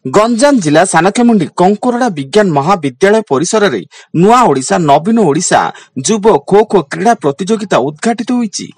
गंजाम जिला सानखेमुंडी कंकुरड़ा विज्ञान महाविद्यालय परिसर में नुआ ओडिशा नवीन ओडिशा युव खो खो क्रीड़ा प्रतियोगिता उद्घाटित होईची।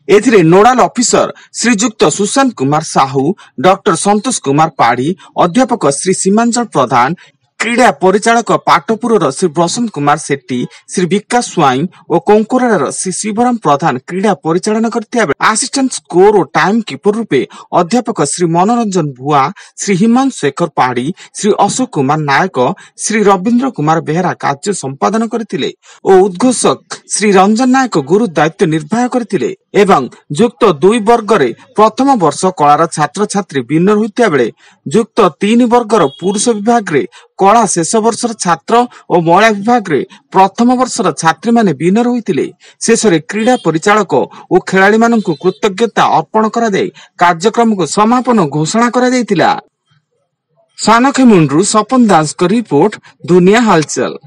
एथिरे नोडाल ऑफिसर श्रीजुक्त सुशांत कुमार साहू, डॉक्टर संतोष कुमार पाढ़ी, अध्यापक श्री सीमांचल प्रधान, क्रीड़ा परिचालक पाटपुर श्री बसंत कुमार सेट्टी, श्री विकास स्वाई और कंकुरार श्री शिवराम प्रधान क्रीड़ा परिचालन करते असिस्टेंट स्कोर और टाइम कीपर रूपे अध्यापक श्री मनोरंजन भुआ, श्री हिमांशु शेखर पाढ़ी, श्री अशोक कुमार नायक, श्री रवींद्र कुमार बेहरा कार्य संपादन करथिले और उद्घोषक श्री रंजन नायक गुरु दायित्व निर्वाह करथिले एवं युक्त 2 वर्ग रे प्रथम वर्ष कलार छात्र छात्री विनर होइता बेले युक्त 3 वर्गर पुरुष विभाग रे कला शेष वर्षर छात्र और महिला विभाग रे प्रथम वर्षर छात्री माने विनर होइतिले। शेष रे क्रीड़ा परिचालक और खेलाड़ी माननकु कृतज्ञता अर्पण करा जाय कार्यक्रम को समापन घोषणा करा जायतिला। सानखेमुंडरू सपन दास को रिपोर्ट, दुनिया हालचल।